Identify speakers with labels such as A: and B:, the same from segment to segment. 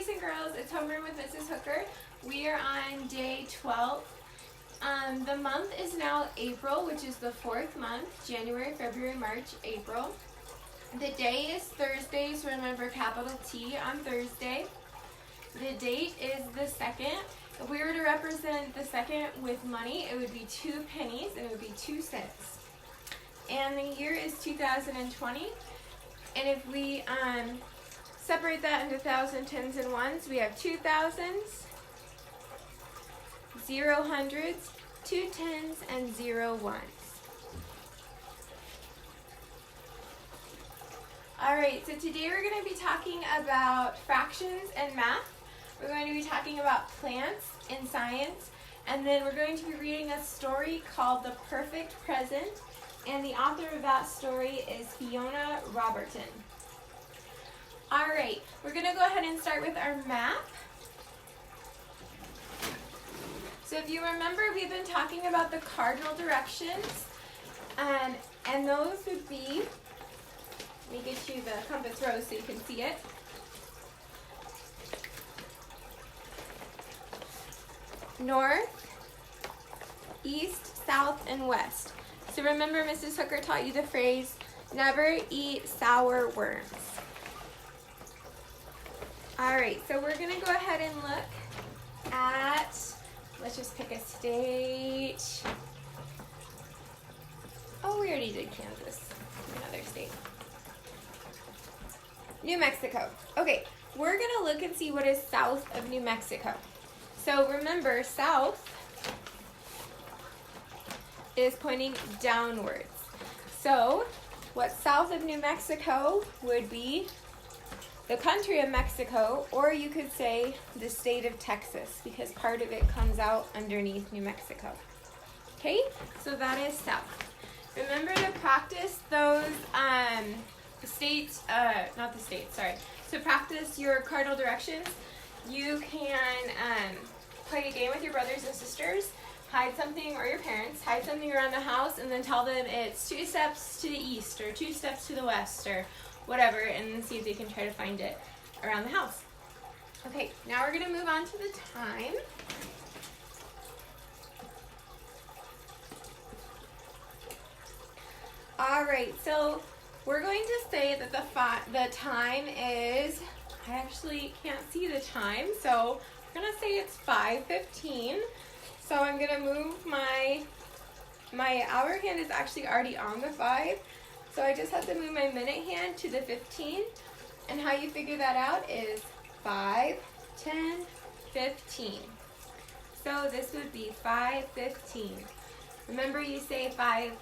A: boys and girls, it's Homeroom with Mrs. Hooker. We are on day 12. The month is now April, which is the fourth month, January, February, March, April. The day is Thursday, so remember capital T on Thursday. The date is the 2nd. If we were to represent the 2nd with money, it would be 2 pennies and it would be 2 cents. And the year is 2020. And if we separate that into thousands, tens, and ones, we have 2,000s, 0 hundreds, 2 tens, and 0 ones. Alright, so today we're going to be talking about fractions and math. We're going to be talking about plants in science, and then we're going to be reading a story called The Perfect Present, and the author of that story is Fiona Robertson. Alright, we're going to go ahead and start with our map. So if you remember, we've been talking about the cardinal directions, and those would be, let me get you the compass rose so you can see it. North, east, south, and west. So remember, Mrs. Hooker taught you the phrase, never eat sour worms. Alright, so we're going to go ahead and look at, let's just pick a state. Oh, we already did Kansas, another state. New Mexico. Okay, we're going to look and see what is south of New Mexico. So remember, south is pointing downwards. So what's south of New Mexico would be the country of Mexico, or you could say the state of Texas, because part of it comes out underneath New Mexico. Okay, so that is south. Remember to practice those to practice your cardinal directions, you can play a game with your brothers and sisters, hide something, or your parents, hide something around the house, and then tell them it's 2 steps to the east, or 2 steps to the west, or whatever, and then see if they can try to find it around the house. Okay, now we're going to move on to the time. Alright, so we're going to say that the time is, I actually can't see the time, so we're going to say it's 5:15. So I'm going to move my hour hand is actually already on the 5. So I just have to move my minute hand to the 15. And how you figure that out is 5, 10, 15. So this would be 5:15. Remember, you say 5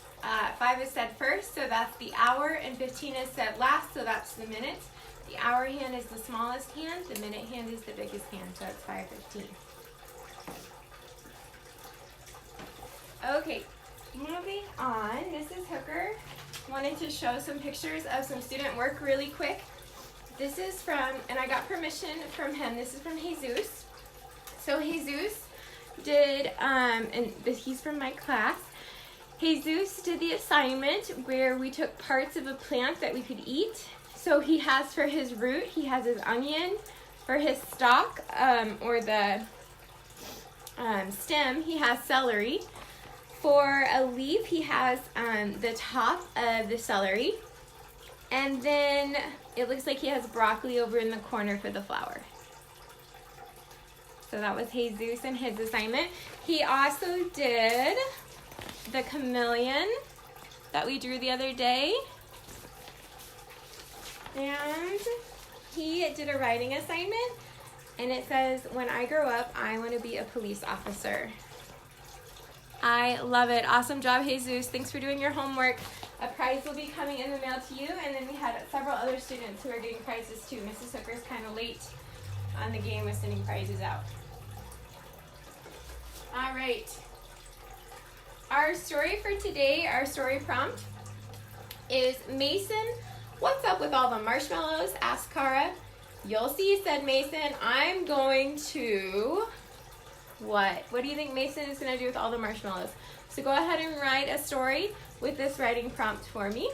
A: is said first, so that's the hour, and 15 is said last, so that's the minute. The hour hand is the smallest hand, the minute hand is the biggest hand, so it's 5:15. Okay, moving on, Mrs. Hooker wanted to show some pictures of some student work really quick. This is from, and I got permission from him, this is from Jesus. So Jesus did, and he's from my class, Jesus did the assignment where we took parts of a plant that we could eat. So he has for his root, he has his onion. For his stalk, or the stem, he has celery. For a leaf, he has the top of the celery. And then it looks like he has broccoli over in the corner for the flower. So that was Jesus and his assignment. He also did the chameleon that we drew the other day. And he did a writing assignment. And it says, when I grow up, I want to be a police officer. I love it. Awesome job, Jesus. Thanks for doing your homework. A prize will be coming in the mail to you. And then we had several other students who are getting prizes too. Mrs. Hooker's kind of late on the game with sending prizes out. All right. Our story for today, our story prompt is, Mason, what's up with all the marshmallows? Asked Kara. You'll see, said Mason. I'm going to... What? What do you think Mason is going to do with all the marshmallows? So go ahead and write a story with this writing prompt for me.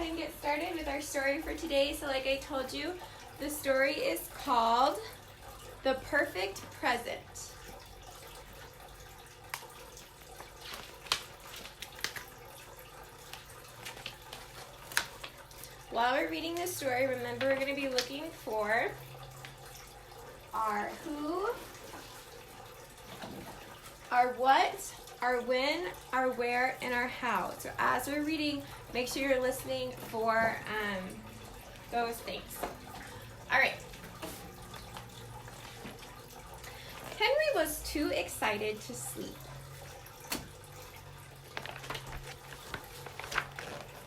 A: and get started with our story for today. So like I told you, the story is called The Perfect Present. While we're reading this story, remember we're going to be looking for our who, our what, our when, our where, and our how. So as we're reading, make sure you're listening for those things. All right. Henry was too excited to sleep.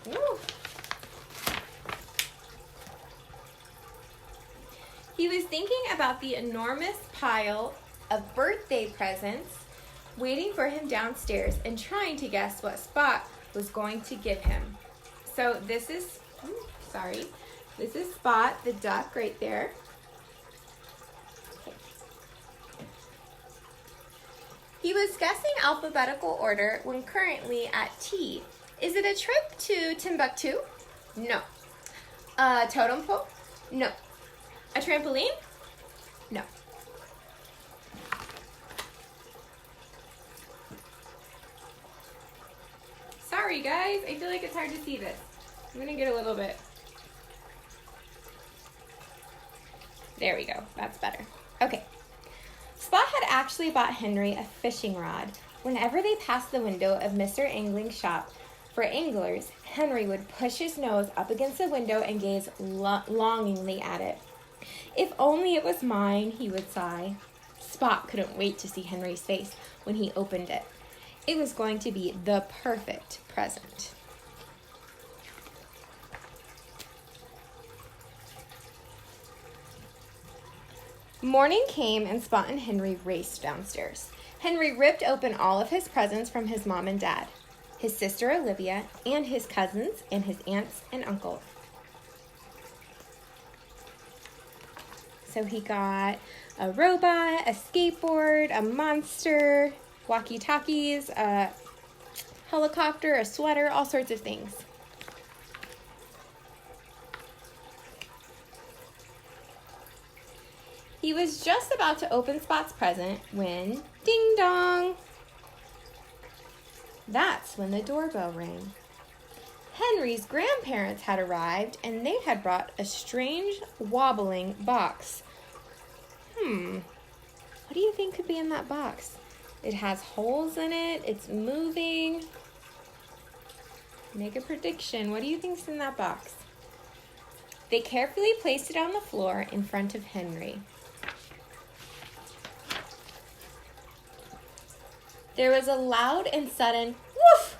A: Ooh. He was thinking about the enormous pile of birthday presents waiting for him downstairs and trying to guess what Spot was going to give him. So this is Spot, the duck right there. Okay. He was guessing alphabetical order when currently at T. Is it a trip to Timbuktu? No. A totem pole? No. A trampoline? No. Sorry guys, I feel like it's hard to see this. I'm gonna get a little bit. There we go, that's better. Okay. Spot had actually bought Henry a fishing rod. Whenever they passed the window of Mr. Angling's shop for anglers, Henry would push his nose up against the window and gaze longingly at it. If only it was mine, he would sigh. Spot couldn't wait to see Henry's face when he opened it. It was going to be the perfect present. Morning came and Spot and Henry raced downstairs. Henry ripped open all of his presents from his mom and dad, his sister Olivia, and his cousins and his aunts and uncle. So he got a robot, a skateboard, a monster, walkie-talkies, a helicopter, a sweater, all sorts of things. He was just about to open Spot's present when, ding dong! That's when the doorbell rang. Henry's grandparents had arrived and they had brought a strange, wobbling box. What do you think could be in that box? It has holes in it. It's moving. Make a prediction. What do you think's in that box? They carefully placed it on the floor in front of Henry. There was a loud and sudden woof,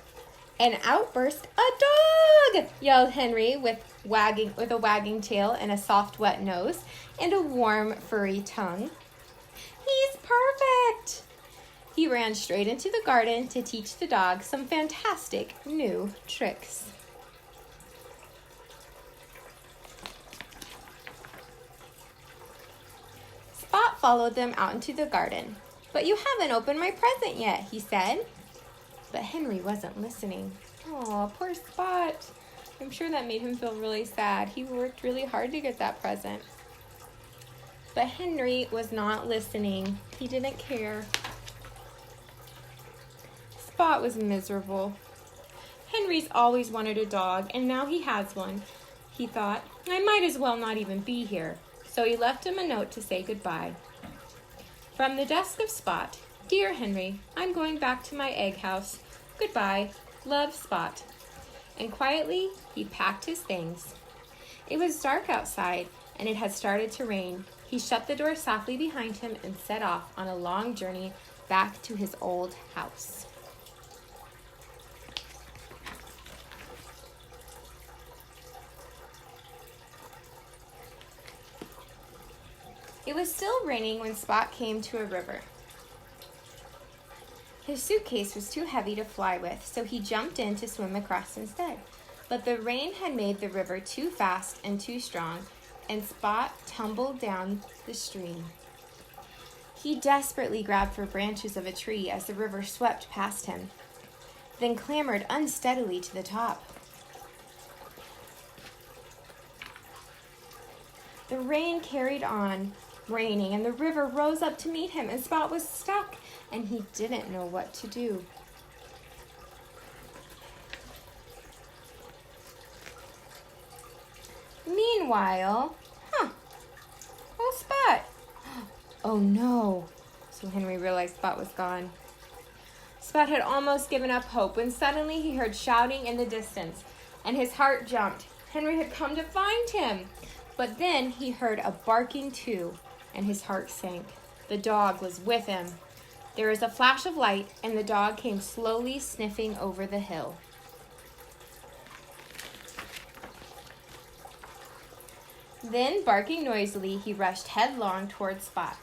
A: and out burst a dog, yelled Henry with a wagging tail and a soft, wet nose and a warm, furry tongue. He's perfect! He ran straight into the garden to teach the dog some fantastic new tricks. Spot followed them out into the garden. But you haven't opened my present yet, he said. But Henry wasn't listening. Aw, poor Spot. I'm sure that made him feel really sad. He worked really hard to get that present. But Henry was not listening. He didn't care. Spot was miserable. Henry's always wanted a dog, and now he has one. He thought, I might as well not even be here. So he left him a note to say goodbye. From the desk of Spot, Dear Henry, I'm going back to my egg house. Goodbye. Love, Spot. And quietly, he packed his things. It was dark outside, and it had started to rain. He shut the door softly behind him and set off on a long journey back to his old house. It was still raining when Spot came to a river. His suitcase was too heavy to fly with, so he jumped in to swim across instead. But the rain had made the river too fast and too strong, and Spot tumbled down the stream. He desperately grabbed for branches of a tree as the river swept past him, then clambered unsteadily to the top. The rain carried on raining, and the river rose up to meet him, and Spot was stuck, and he didn't know what to do. Meanwhile, oh, Spot. Oh no. So Henry realized Spot was gone. Spot had almost given up hope when suddenly he heard shouting in the distance, and his heart jumped. Henry had come to find him. But then he heard a barking too, and his heart sank. The dog was with him. There was a flash of light, and the dog came slowly sniffing over the hill. Then, barking noisily, he rushed headlong toward Spot.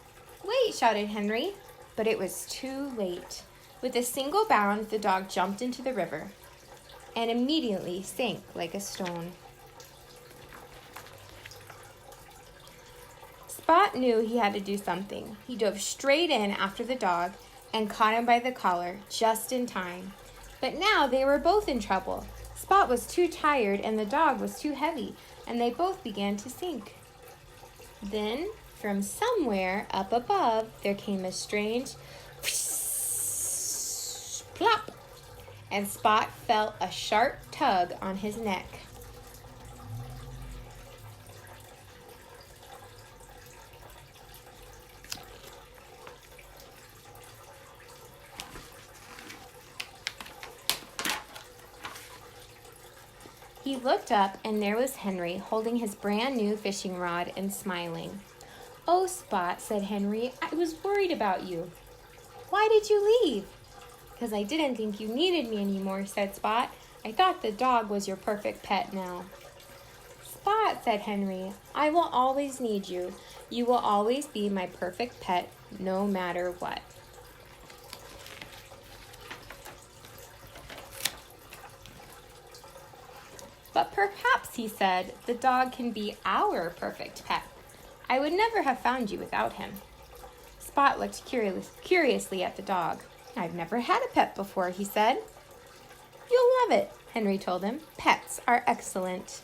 A: "Wait!" shouted Henry, but it was too late. With a single bound, the dog jumped into the river and immediately sank like a stone. Spot knew he had to do something. He dove straight in after the dog and caught him by the collar just in time. But now they were both in trouble. Spot was too tired and the dog was too heavy, and they both began to sink. Then, from somewhere up above, there came a strange plop, and Spot felt a sharp tug on his neck. He looked up, and there was Henry holding his brand new fishing rod and smiling. "Oh, Spot," said Henry, "I was worried about you." "Why did you leave?" "Because I didn't think you needed me anymore," said Spot. "I thought the dog was your perfect pet now." "Spot," said Henry, "I will always need you. You will always be my perfect pet, no matter what." "But perhaps," he said, "the dog can be our perfect pet. I would never have found you without him." Spot looked curiously at the dog. "I've never had a pet before," he said. "You'll love it," Henry told him. "Pets are excellent."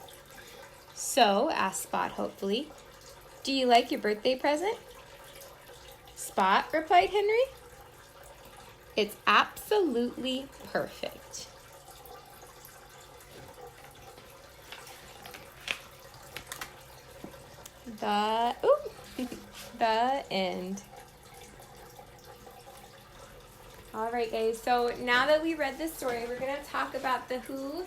A: "So," asked Spot hopefully, "do you like your birthday present?" "Spot," replied Henry, "it's absolutely perfect." The end. All right, guys, so now that we read this story, we're going to talk about the who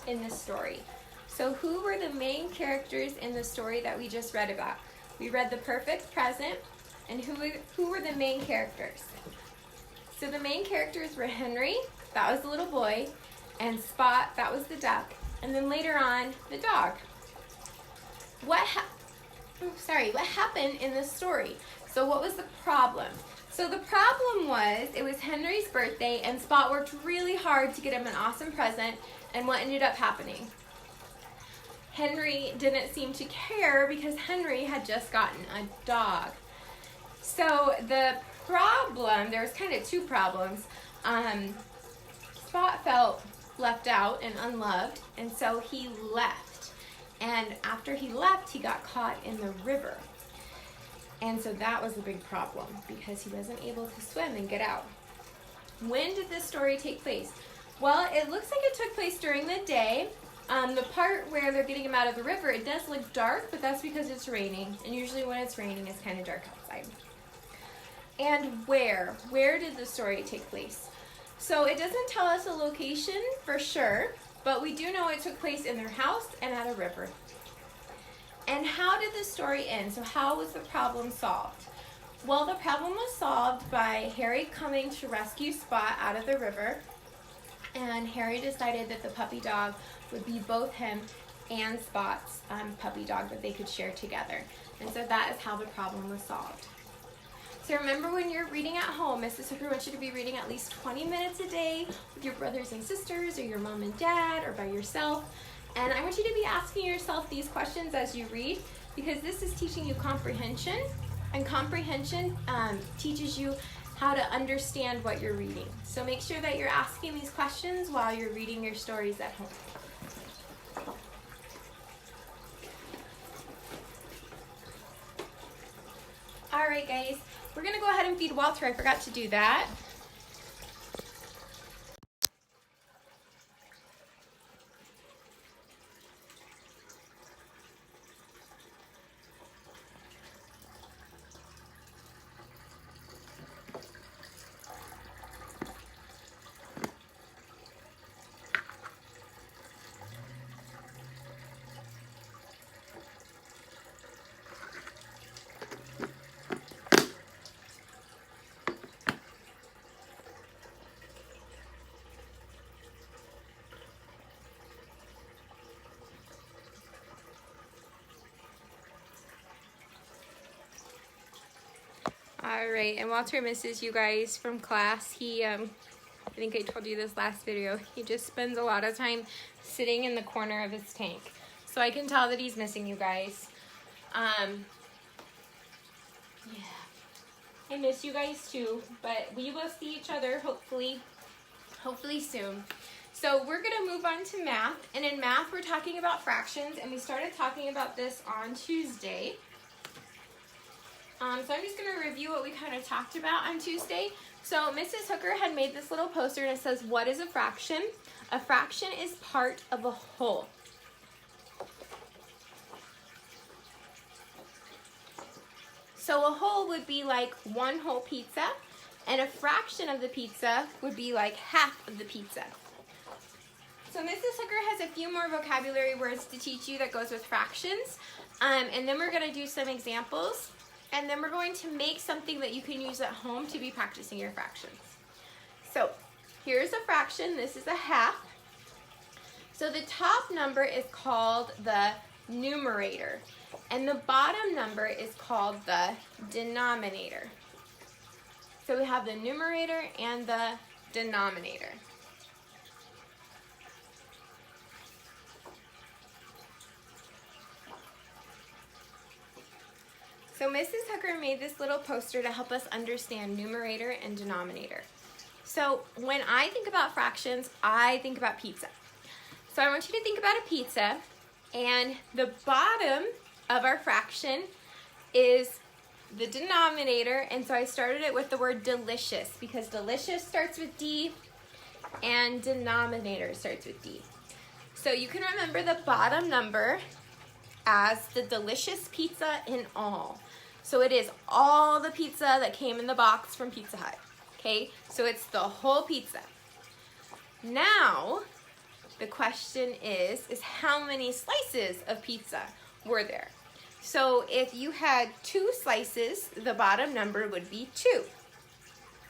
A: in this story. So who were the main characters in the story that we just read about? We read the perfect present, and who were the main characters? So the main characters were Henry, that was the little boy, and Spot, that was the duck, and then later on, the dog. What happened in this story? So what was the problem? So the problem was, it was Henry's birthday, and Spot worked really hard to get him an awesome present, and what ended up happening? Henry didn't seem to care because Henry had just gotten a dog. So the problem, there was kind of two problems. Spot felt left out and unloved, and so he left. And after he left, he got caught in the river. And so that was a big problem because he wasn't able to swim and get out. When did this story take place? Well, it looks like it took place during the day. The part where they're getting him out of the river, it does look dark, but that's because it's raining. And usually when it's raining, it's kind of dark outside. And where? Where did the story take place? So it doesn't tell us a location for sure, but we do know it took place in their house and at a river. And how did the story end? So how was the problem solved? Well, the problem was solved by Harry coming to rescue Spot out of the river. And Harry decided that the puppy dog would be both him and Spot's puppy dog that they could share together. And so that is how the problem was solved. So remember, when you're reading at home, Mrs. Hooker wants you to be reading at least 20 minutes a day with your brothers and sisters or your mom and dad or by yourself. And I want you to be asking yourself these questions as you read, because this is teaching you comprehension, and comprehension teaches you how to understand what you're reading. So make sure that you're asking these questions while you're reading your stories at home. All right, guys, we're gonna go ahead and feed Walter. I forgot to do that. All right, and Walter misses you guys from class. He, I think I told you this last video, he just spends a lot of time sitting in the corner of his tank. So I can tell that he's missing you guys. Yeah, I miss you guys too, but we will see each other hopefully soon. So we're gonna move on to math, and in math we're talking about fractions, and we started talking about this on Tuesday. So I'm just going to review what we kind of talked about on Tuesday. So Mrs. Hooker had made this little poster and it says, what is a fraction? A fraction is part of a whole. So a whole would be like one whole pizza, and a fraction of the pizza would be like half of the pizza. So Mrs. Hooker has a few more vocabulary words to teach you that goes with fractions, and then we're going to do some examples. And then we're going to make something that you can use at home to be practicing your fractions. So here's a fraction. This is a half. So the top number is called the numerator, and the bottom number is called the denominator. So we have the numerator and the denominator. So Mrs. Hooker made this little poster to help us understand numerator and denominator. So when I think about fractions, I think about pizza. So I want you to think about a pizza, and the bottom of our fraction is the denominator, and so I started it with the word delicious because delicious starts with D and denominator starts with D. So you can remember the bottom number as the delicious pizza in all. So it is all the pizza that came in the box from Pizza Hut. Okay, so it's the whole pizza. Now, the question is how many slices of pizza were there? So if you had 2 slices, the bottom number would be 2.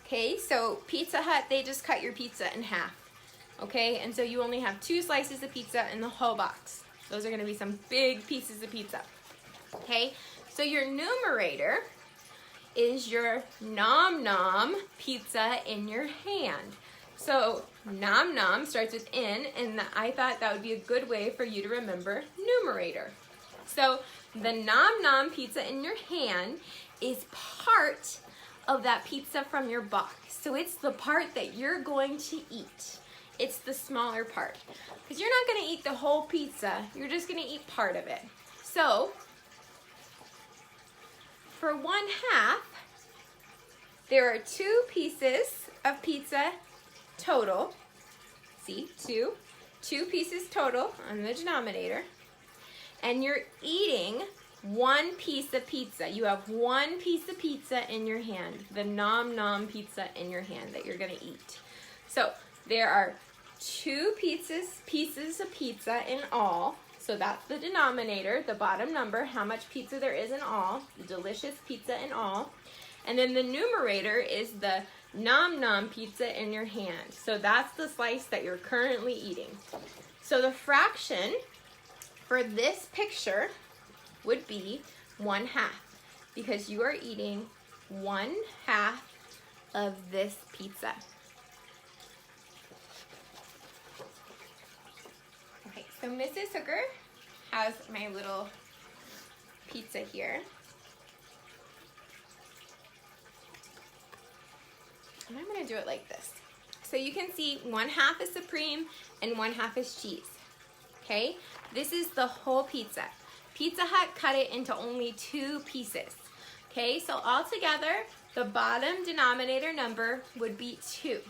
A: Okay, so Pizza Hut, they just cut your pizza in half. Okay, and so you only have 2 slices of pizza in the whole box. Those are going to be some big pieces of pizza. Okay, so your numerator is your nom-nom pizza in your hand. So nom-nom starts with N, and I thought that would be a good way for you to remember numerator. So the nom-nom pizza in your hand is part of that pizza from your box. So it's the part that you're going to eat. It's the smaller part. Because you're not going to eat the whole pizza. You're just going to eat part of it. So for 1/2, there are 2 pieces of pizza total. See, 2 pieces total on the denominator. And you're eating 1 piece of pizza. You have 1 piece of pizza in your hand, the nom-nom pizza in your hand that you're going to eat. So there are 2 pieces of pizza in all. So that's the denominator, the bottom number, how much pizza there is in all, the delicious pizza in all. And then the numerator is the nom-nom pizza in your hand. So that's the slice that you're currently eating. So the fraction for this picture would be 1/2, because you are eating 1/2 of this pizza. Okay, so Mrs. Hooker has my little pizza here. And I'm gonna do it like this. So you can see 1/2 is supreme and 1/2 is cheese. Okay, this is the whole pizza. Pizza Hut cut it into only 2 pieces. Okay, so all together, the bottom denominator number would be 2.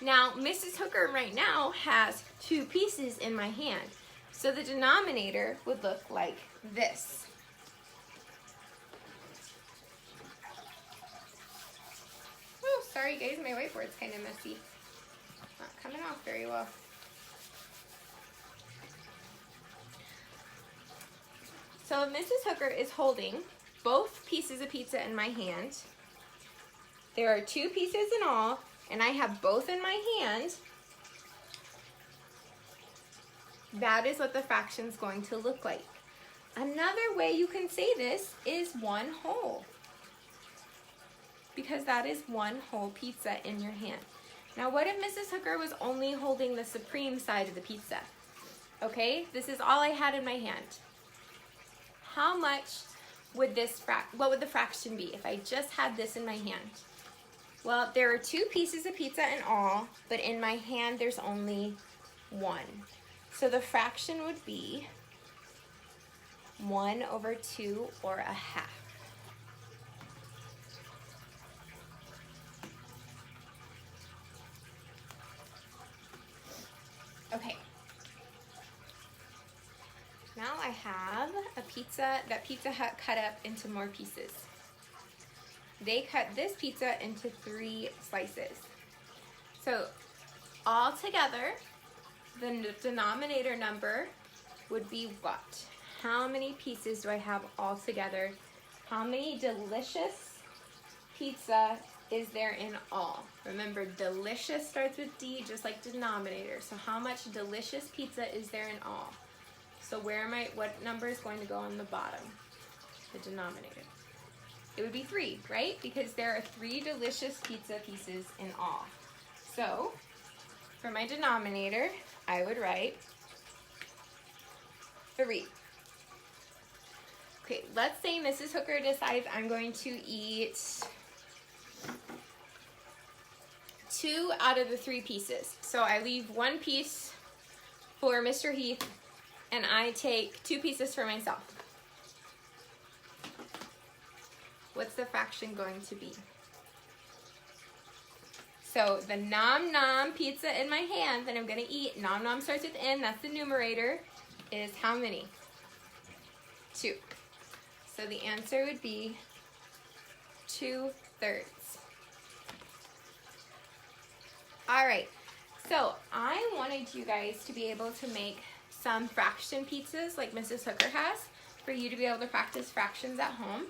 A: Now, Mrs. Hooker right now has 2 pieces in my hand. So the denominator would look like this. Oh, sorry guys, my whiteboard's kind of messy. Not coming off very well. So Mrs. Hooker is holding both pieces of pizza in my hand. There are 2 pieces in all, and I have both in my hand. That is what the fraction is going to look like. Another way you can say this is 1 whole, because that is 1 whole pizza in your hand. Now what if Mrs. Hooker was only holding the supreme side of the pizza? Okay, this is all I had in my hand. How much would what would the fraction be if I just had this in my hand? Well, there are 2 pieces of pizza in all, but in my hand there's only 1. So the fraction would be 1/2 or 1/2. Okay. Now I have a pizza that Pizza Hut cut up into more pieces. They cut this pizza into 3 slices. So all together, the denominator number would be what? How many pieces do I have all together? How many delicious pizza is there in all? Remember, delicious starts with D, just like denominator. So how much delicious pizza is there in all? So what number is going to go on the bottom? The denominator. It would be 3, right? Because there are 3 delicious pizza pieces in all. So for my denominator, I would write 3. Okay, let's say Mrs. Hooker decides I'm going to eat 2 out of the 3 pieces. So I leave 1 piece for Mr. Heath, and I take 2 pieces for myself. What's the fraction going to be? So the nom nom pizza in my hand that I'm gonna eat, nom nom starts with N, that's the numerator, is how many? 2. So the answer would be 2/3. All right, so I wanted you guys to be able to make some fraction pizzas like Mrs. Hooker has, for you to be able to practice fractions at home.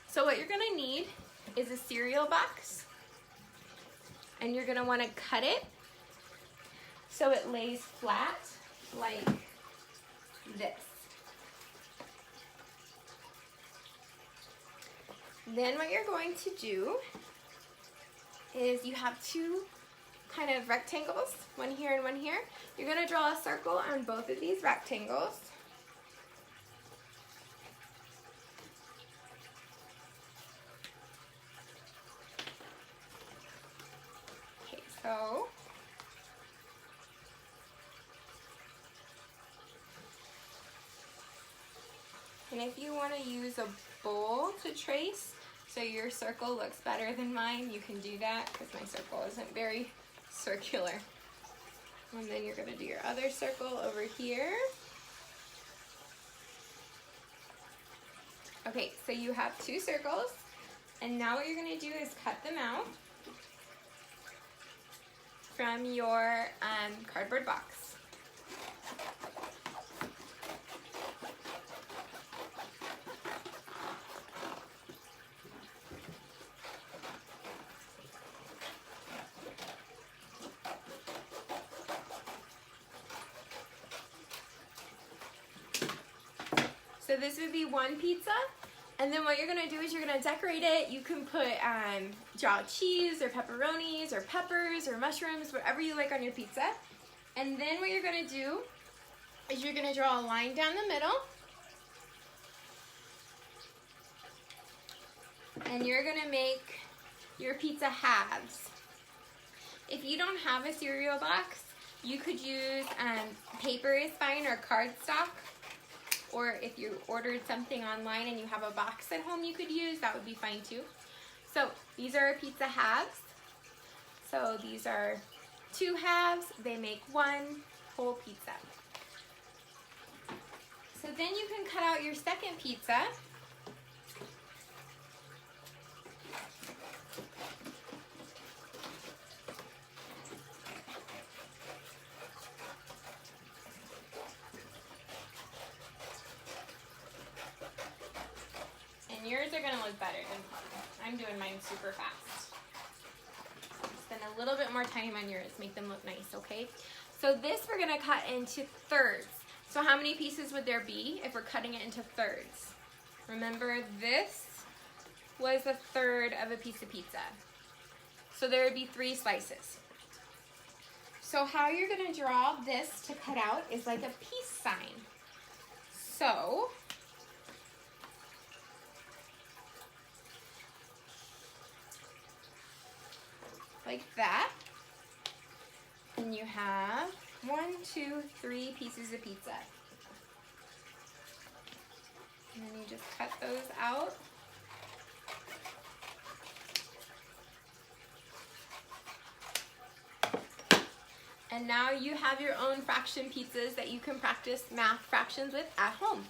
A: So what you're gonna need is a cereal box, and you're gonna wanna cut it so it lays flat like this. Then what you're going to do is you have 2 kind of rectangles, one here and one here. You're gonna draw a circle on both of these rectangles. Okay, so and if you want to use a bowl to trace so your circle looks better than mine, you can do that, because my circle isn't very circular. And then you're going to do your other circle over here. Okay, so you have 2 circles, and now what you're going to do is cut them out from your cardboard box. So this would be 1 pizza, and then what you're gonna do is you're gonna decorate it. You can put draw cheese or pepperonis or peppers or mushrooms, whatever you like on your pizza. And then what you're gonna do is you're gonna draw a line down the middle, and you're gonna make your pizza halves. If you don't have a cereal box, you could use paper is fine, or cardstock. or if you ordered something online and you have a box at home you could use, that would be fine too. So these are our pizza halves. So these are 2 halves, they make 1 whole pizza. So then you can cut out your second pizza. And yours are gonna look better than mine. I'm doing mine super fast. Spend a little bit more time on yours, make them look nice, okay? So this we're gonna cut into thirds. So how many pieces would there be if we're cutting it into thirds? Remember, this was a third of a piece of pizza. So there would be 3 slices. So how you're gonna draw this to cut out is like a peace sign. So, like that. And you have 1, 2, 3 pieces of pizza. And then you just cut those out. And now you have your own fraction pizzas that you can practice math fractions with at home.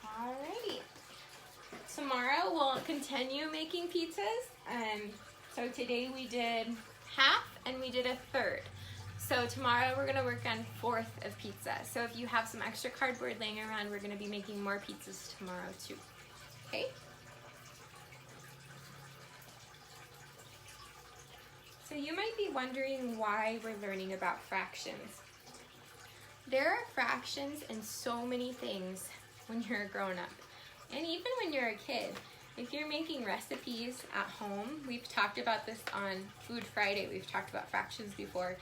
A: Alrighty. Tomorrow we'll continue making pizzas. So today we did half and we did a third. So tomorrow we're gonna work on 1/4 of pizza. So if you have some extra cardboard laying around, we're gonna be making more pizzas tomorrow too, okay? So you might be wondering why we're learning about fractions. There are fractions in so many things when you're a grown-up, and even when you're a kid. If you're making recipes at home, we've talked about this on Food Friday, we've talked about fractions before.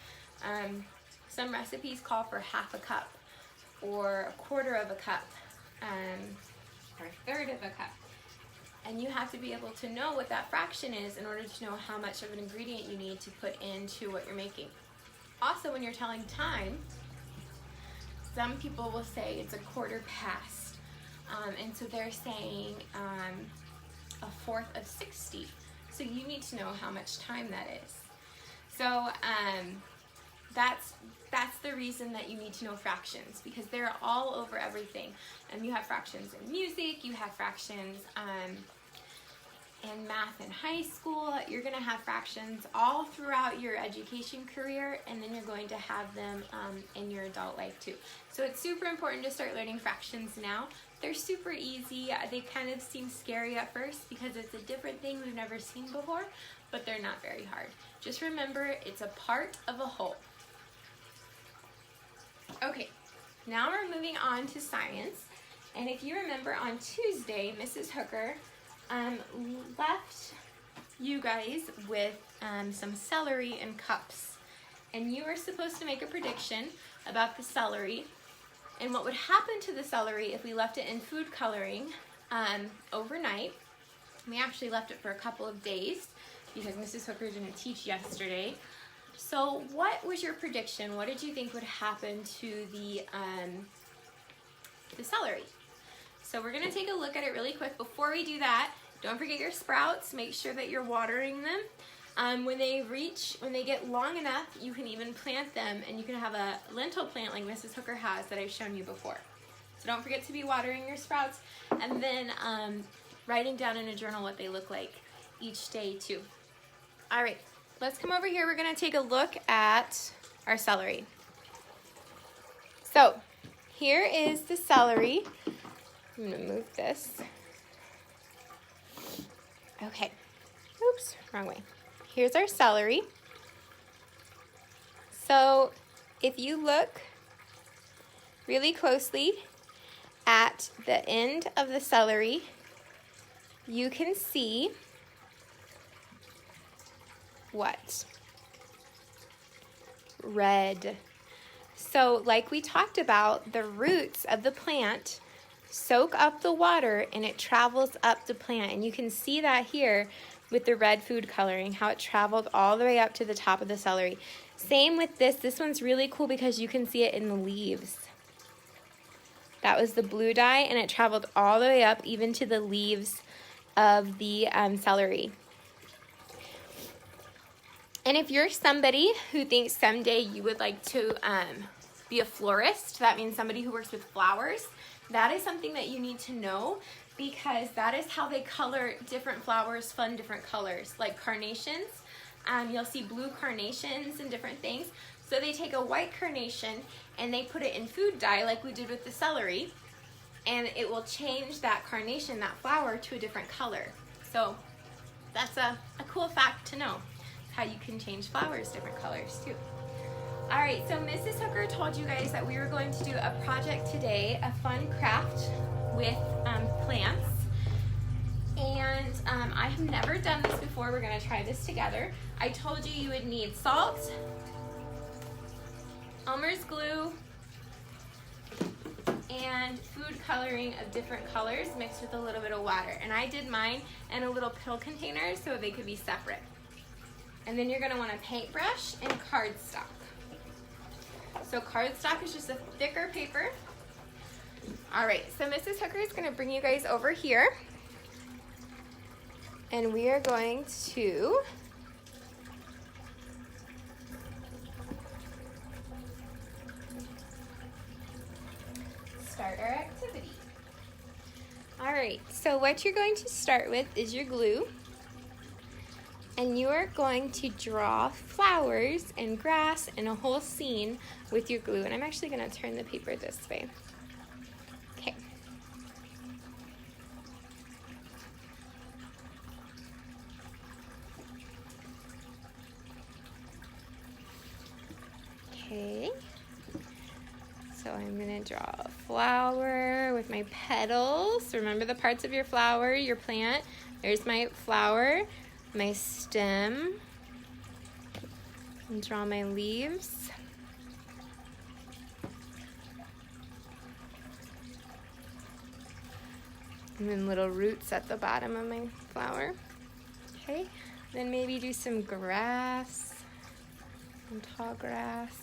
A: Some recipes call for 1/2 cup, or 1/4 cup, or 1/3 cup. And you have to be able to know what that fraction is in order to know how much of an ingredient you need to put into what you're making. Also, when you're telling time, some people will say it's 1/4 past. And so they're saying 1/4 of 60. So you need to know how much time that is. So that's the reason that you need to know fractions, because they're all over everything. And you have fractions in music, you have fractions in math in high school. You're going to have fractions all throughout your education career, and then you're going to have them in your adult life too. So it's super important to start learning fractions now. They're super easy. They kind of seem scary at first because it's a different thing we've never seen before, but they're not very hard. Just remember, it's a part of a whole. Okay, now we're moving on to science. And if you remember, on Tuesday, Mrs. Hooker left you guys with some celery in cups. And you were supposed to make a prediction about the celery and what would happen to the celery if we left it in food coloring overnight. We actually left it for a couple of days because Mrs. Hooker didn't teach yesterday. So what was your prediction? What did you think would happen to the celery? So we're gonna take a look at it really quick. Before we do that, don't forget your sprouts. Make sure that you're watering them. When they get long enough, you can even plant them, and you can have a lentil plant like Mrs. Hooker has that I've shown you before. So don't forget to be watering your sprouts, and then writing down in a journal what they look like each day too. All right, let's come over here. We're gonna take a look at our celery. So here is the celery. I'm gonna move this. Okay, oops, wrong way. Here's our celery. So if you look really closely at the end of the celery, you can see what? Red. So like we talked about, the roots of the plant soak up the water and it travels up the plant. And you can see that here with the red food coloring, how it traveled all the way up to the top of the celery. Same with this. This one's really cool because you can see it in the leaves. That was the blue dye, and it traveled all the way up even to the leaves of the celery. And if you're somebody who thinks someday you would like to be a florist, that means somebody who works with flowers, that is something that you need to know, because that is how they color different flowers fun different colors. Like carnations, you'll see blue carnations and different things. So they take a white carnation and they put it in food dye like we did with the celery, and it will change that carnation, that flower, to a different color. So that's a cool fact to know, how you can change flowers different colors too. All right, so Mrs. Hooker told you guys that we were going to do a project today, a fun craft with plants. And I have never done this before. We're gonna try this together. I told you you would need salt, Elmer's glue, and food coloring of different colors mixed with a little bit of water. And I did mine in a little pill container so they could be separate. And then you're gonna want a paintbrush and cardstock. So cardstock is just a thicker paper. All right, so Mrs. Hooker is gonna bring you guys over here, and we are going to start our activity. All right, so what you're going to start with is your glue, and you are going to draw flowers and grass and a whole scene with your glue. And I'm actually gonna turn the paper this way. Okay. Okay. So I'm gonna draw a flower with my petals. Remember the parts of your flower, your plant. There's my flower, my stem, and draw my leaves. And then little roots at the bottom of my flower. Okay, then maybe do some grass, some tall grass.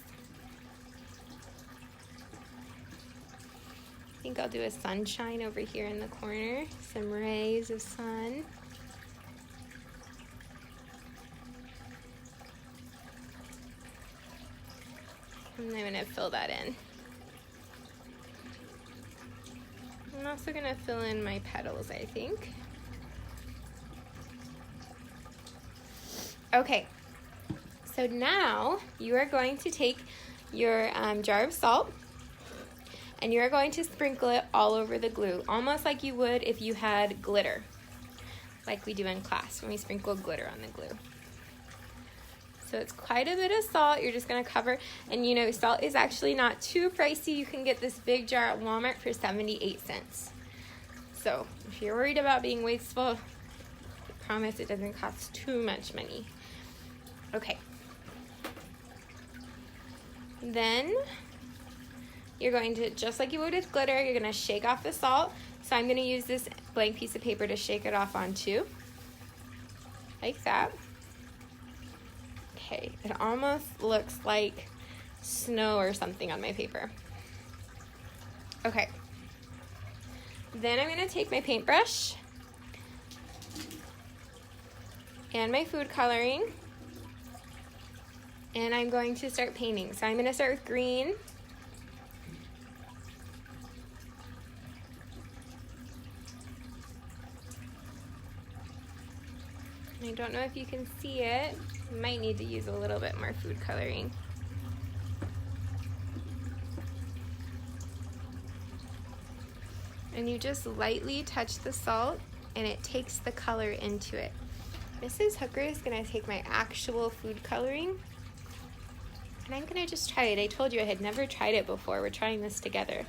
A: I think I'll do a sunshine over here in the corner, some rays of sun. And I'm gonna fill that in. I'm also gonna fill in my petals, I think. Okay, so now you are going to take your jar of salt, and you're going to sprinkle it all over the glue, almost like you would if you had glitter, like we do in class when we sprinkle glitter on the glue. So it's quite a bit of salt. You're just gonna cover, and you know, salt is actually not too pricey. You can get this big jar at Walmart for 78 cents. So if you're worried about being wasteful, I promise it doesn't cost too much money. Okay. Then you're going to, just like you would with glitter, you're gonna shake off the salt. So I'm gonna use this blank piece of paper to shake it off onto, like that. Okay, it almost looks like snow or something on my paper. Okay. Then I'm gonna take my paintbrush and my food coloring, and I'm going to start painting. So I'm gonna start with green. I don't know if you can see it. You might need to use a little bit more food coloring. And you just lightly touch the salt and it takes the color into it. Mrs. Hooker is gonna take my actual food coloring and I'm gonna just try it. I told you I had never tried it before. We're trying this together.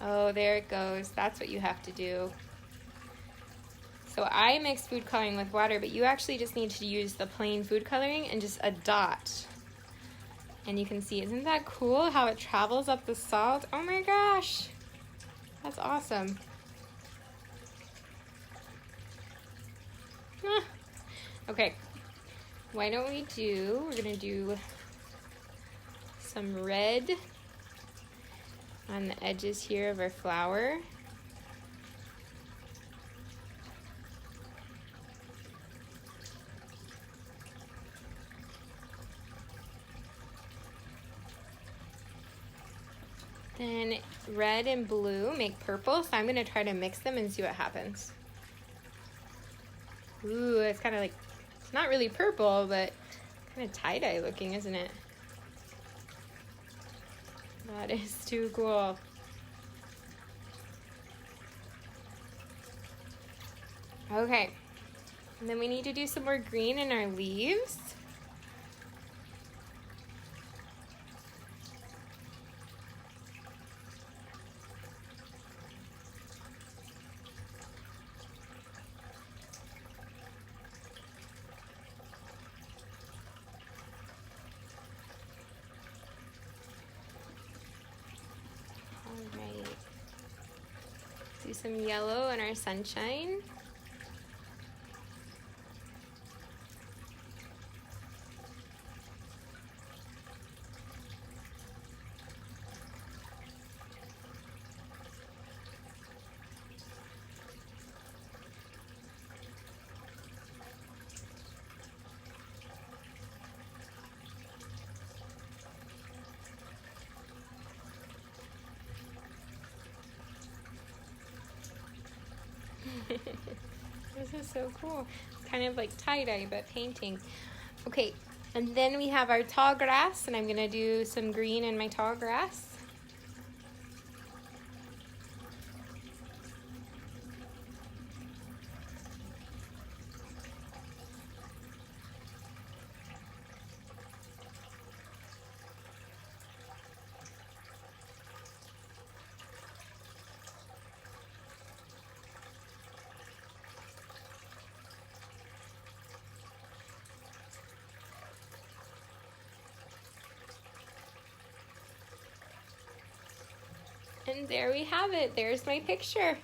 A: Oh, there it goes. That's what you have to do. So I mix food coloring with water, but you actually just need to use the plain food coloring and just a dot And you can see, isn't that cool how it travels up the salt? Oh my gosh, that's awesome. Ah. Okay, why don't we're gonna do some red on the edges here of our flower. Then red and blue make purple, so I'm gonna try to mix them and see what happens. Ooh, it's kind of like, it's not really purple, but kind of tie-dye looking, isn't it? That is too cool. Okay, and then we need to do some more green in our leaves. Do some yellow in our sunshine. This is so cool. It's kind of like tie-dye, but painting. Okay, and then we have our tall grass, and I'm gonna do some green in my tall grass. And there we have it. There's my picture.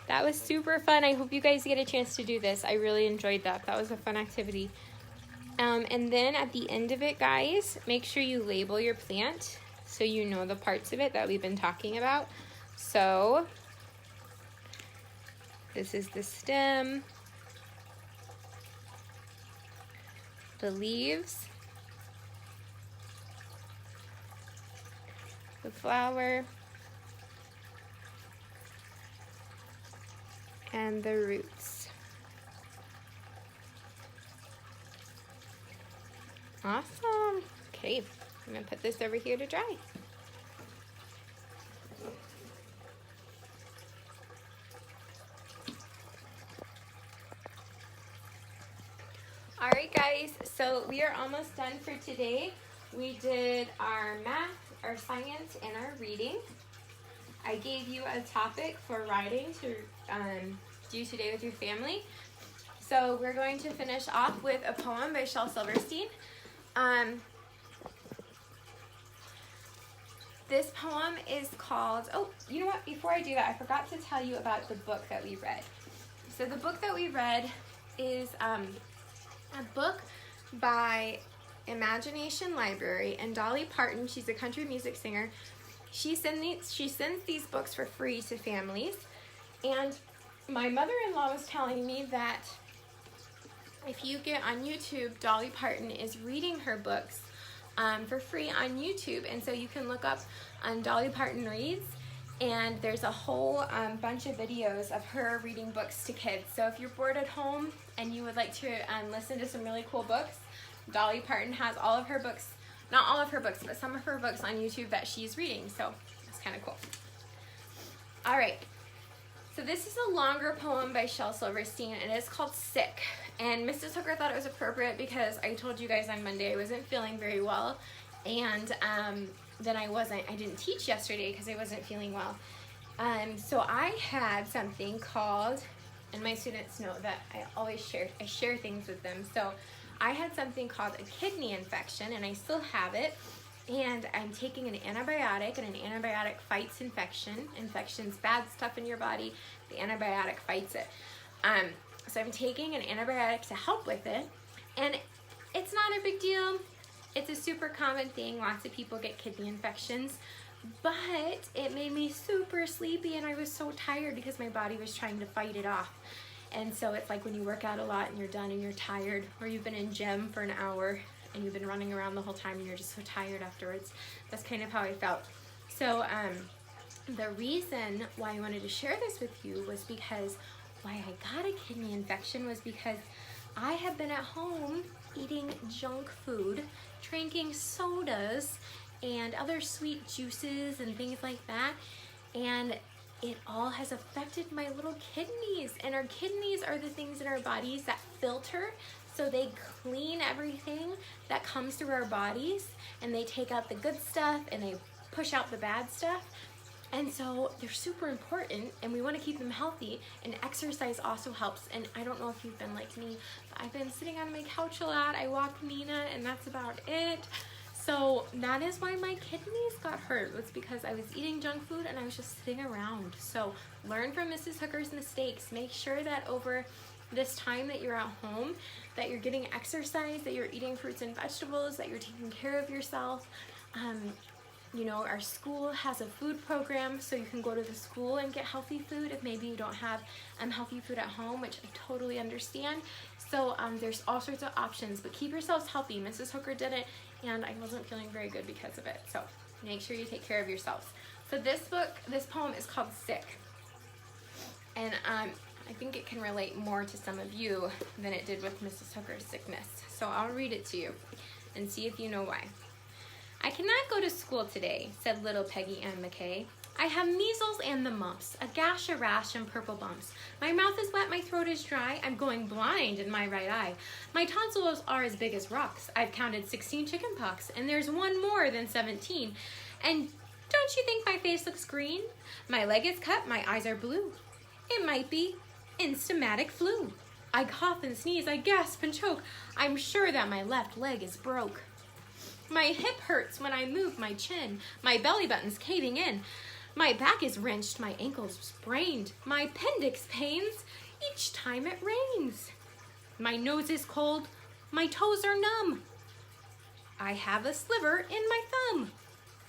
A: That was super fun. I hope you guys get a chance to do this. I really enjoyed that. That was a fun activity. And then at the end of it, guys, make sure you label your plant so you know the parts of it that we've been talking about. So this is the stem, the leaves, the flower, and the roots. Awesome. Okay, I'm gonna put this over here to dry. All right, guys, so we are almost done for today. We did our math, our science, and our reading. I gave you a topic for writing to do today with your family. So we're going to finish off with a poem by Shel Silverstein. This poem is called, oh, you know what, before I do that, I forgot to tell you about the book that we read. So the book that we read is a book by Imagination Library, and Dolly Parton, she's a country music singer. She sends these books for free to families, and my mother-in-law was telling me that if you get on YouTube, Dolly Parton is reading her books for free on YouTube, and so you can look up Dolly Parton Reads, and there's a whole bunch of videos of her reading books to kids. So if you're bored at home and you would like to listen to some really cool books, Dolly Parton has all of her books, not all of her books, but some of her books on YouTube that she's reading, so it's kind of cool. All right, so this is a longer poem by Shel Silverstein, and it's called Sick. And Mrs. Hooker thought it was appropriate because I told you guys on Monday I wasn't feeling very well, and then I didn't teach yesterday because I wasn't feeling well. So I had something called, and my students know that I always share things with them. So I had something called a kidney infection, and I still have it. and I'm taking an antibiotic, and an antibiotic fights infection. Infection's bad stuff in your body. The antibiotic fights it. So I'm taking an antibiotic to help with it, and it's not a big deal. It's a super common thing. Lots of people get kidney infections, but it made me super sleepy, and I was so tired because my body was trying to fight it off. And so it's like when you work out a lot and you're done and you're tired, or you've been in gym for an hour and you've been running around the whole time and you're just so tired afterwards. That's kind of how I felt. So the reason why I wanted to share this with you was because why I got a kidney infection was because I have been at home eating junk food, drinking sodas and other sweet juices and things like that, and it all has affected my little kidneys. And our kidneys are the things in our bodies that filter, so they clean everything that comes through our bodies, and they take out the good stuff and they push out the bad stuff. And so they're super important, and we want to keep them healthy, and exercise also helps. And I don't know if you've been like me, but I've been sitting on my couch a lot. I walk Nina, and that's about it. So that is why my kidneys got hurt. It's because I was eating junk food and I was just sitting around. So learn from Mrs. Hooker's mistakes. Make sure that over this time that you're at home, that you're getting exercise, that you're eating fruits and vegetables, that you're taking care of yourself. You know, our school has a food program, so you can go to the school and get healthy food if maybe you don't have healthy food at home, which I totally understand. So there's all sorts of options, but keep yourselves healthy. Mrs. Hooker did it, and I wasn't feeling very good because of it. So make sure you take care of yourselves. So this poem is called Sick. And I think it can relate more to some of you than it did with Mrs. Hooker's sickness. So I'll read it to you and see if you know why. I cannot go to school today, said little Peggy Ann McKay. I have measles and the mumps, a gash, a rash, and purple bumps. My mouth is wet, my throat is dry, I'm going blind in my right eye. My tonsils are as big as rocks. I've counted 16 chicken pox, and there's one more than 17. And don't you think my face looks green? My leg is cut, my eyes are blue. It might be instamatic flu. I cough and sneeze, I gasp and choke. I'm sure that my left leg is broke. My hip hurts when I move my chin. My belly button's caving in. My back is wrenched, my ankle's sprained. My appendix pains each time it rains. My nose is cold, my toes are numb. I have a sliver in my thumb.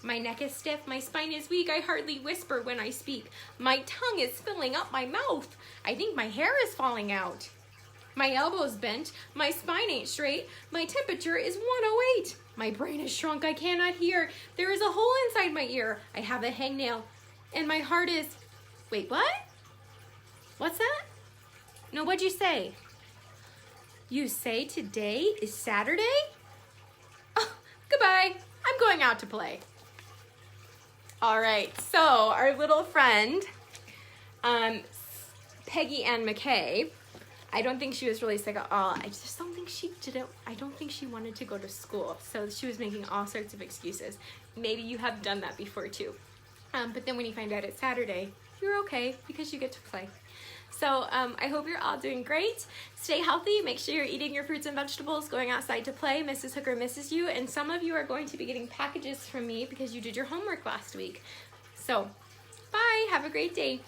A: My neck is stiff, my spine is weak. I hardly whisper when I speak. My tongue is filling up my mouth. I think my hair is falling out. My elbow's bent, my spine ain't straight. My temperature is 108. My brain is shrunk, I cannot hear. There is a hole inside my ear. I have a hangnail, and my heart is... Wait, what? What's that? No, what'd you say? You say today is Saturday? Oh, goodbye. I'm going out to play. All right, so our little friend, Peggy Ann McKay, I don't think she was really sick at all. I just don't think I don't think she wanted to go to school. So she was making all sorts of excuses. Maybe you have done that before too. But then when you find out it's Saturday, you're okay because you get to play. So I hope you're all doing great. Stay healthy. Make sure you're eating your fruits and vegetables, going outside to play. Mrs. Hooker misses you. And some of you are going to be getting packages from me because you did your homework last week. So bye. Have a great day.